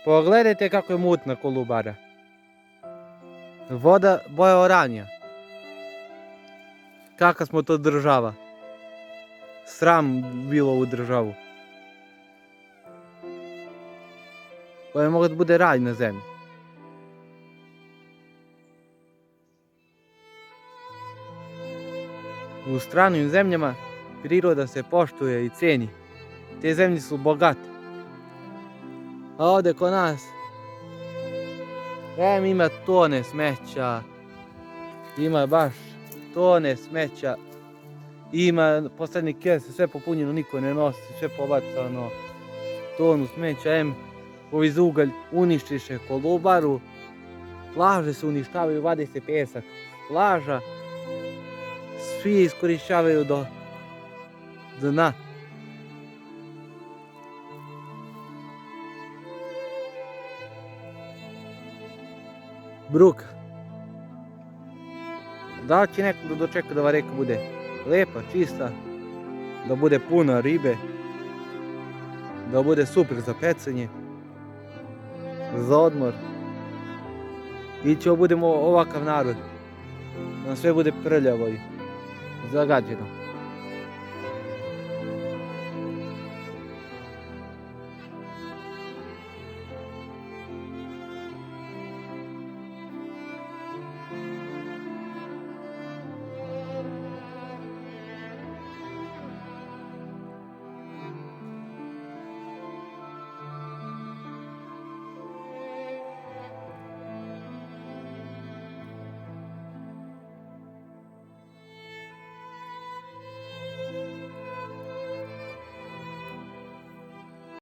Pogledajte kako je mutna Kolubara. Voda boja oranja. Kakva smo to država. Sram bilo u državu. Ovo je moglo da bude raj na zemlji. U stranim zemljama priroda se poštuje i ceni. Te zemlje su bogate. A ovdje kod nas ima tone smeća. Ima baš tone smeća. Ima poslednji kese, sve popunjeno, niko ne nosi, sve pobacano. Tonu smeća, ovi za ugalj uništiše Kolubaru. Plaže se uništavaju, vadi se pesak plaža. Svi iskorišćavaju do dna. Bruka. Da li će neko da dočeka da ova reka bude lepa, čista, da bude puna ribe, da bude super za pecanje, za odmor. I ćemo budemo ovakav narod, da nam sve bude prljavo i zagađeno.